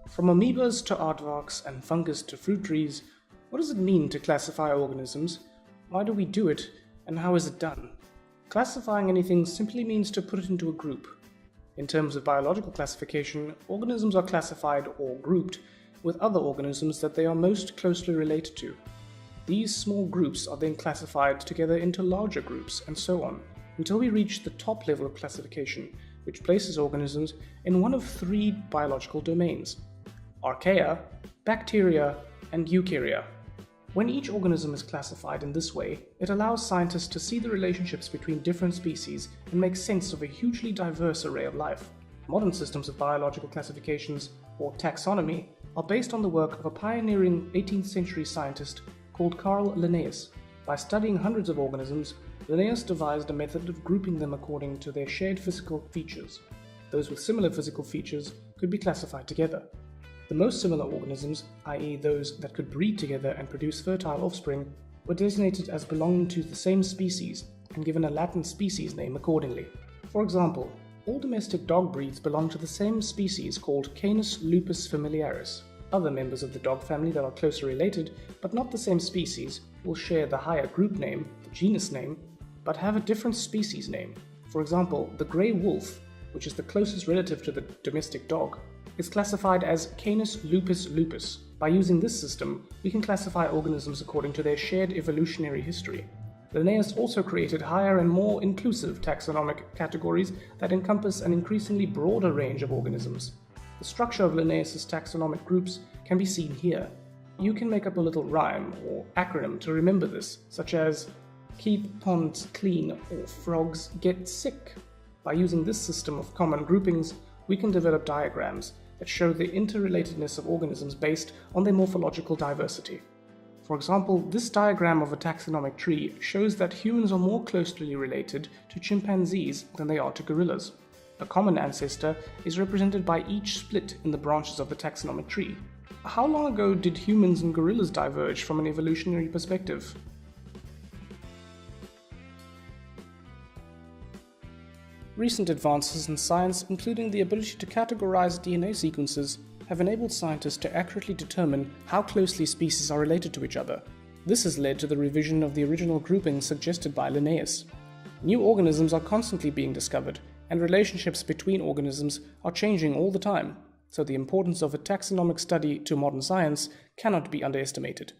From amoebas to aardvarks and fungus to fruit trees, what does it mean to classify organisms? Why do we do it, and how is it done? Classifying anything simply means to put it into a group. In terms of biological classification, organisms are classified or grouped with other organisms that they are most closely related to. These small groups are then classified together into larger groups, and so on, until we reach the top level of classification, which places organisms in one of three biological domains: archaea, bacteria, and eukarya. When each organism is classified in this way, it allows scientists to see the relationships between different species and make sense of a hugely diverse array of life. Modern systems of biological classifications, or taxonomy, are based on the work of a pioneering 18th century scientist called Carl Linnaeus. By studying hundreds of organisms, Linnaeus devised a method of grouping them according to their shared physical features. Those with similar physical features could be classified together. The most similar organisms, i.e. those that could breed together and produce fertile offspring, were designated as belonging to the same species and given a Latin species name accordingly. For example, all domestic dog breeds belong to the same species called Canis lupus familiaris. Other members of the dog family that are closely related, but not the same species, will share the higher group name, the genus name, but have a different species name. For example, the grey wolf, which is the closest relative to the domestic dog, is classified as Canis lupus lupus. By using this system, we can classify organisms according to their shared evolutionary history. Linnaeus also created higher and more inclusive taxonomic categories that encompass an increasingly broader range of organisms. The structure of Linnaeus' taxonomic groups can be seen here. You can make up a little rhyme or acronym to remember this, such as keep ponds clean or frogs get sick. By using this system of common groupings, we can develop diagrams that show the interrelatedness of organisms based on their morphological diversity. For example, this diagram of a taxonomic tree shows that humans are more closely related to chimpanzees than they are to gorillas. A common ancestor is represented by each split in the branches of the taxonomic tree. How long ago did humans and gorillas diverge from an evolutionary perspective? Recent advances in science, including the ability to categorize DNA sequences, have enabled scientists to accurately determine how closely species are related to each other. This has led to the revision of the original grouping suggested by Linnaeus. New organisms are constantly being discovered, and relationships between organisms are changing all the time, so the importance of a taxonomic study to modern science cannot be underestimated.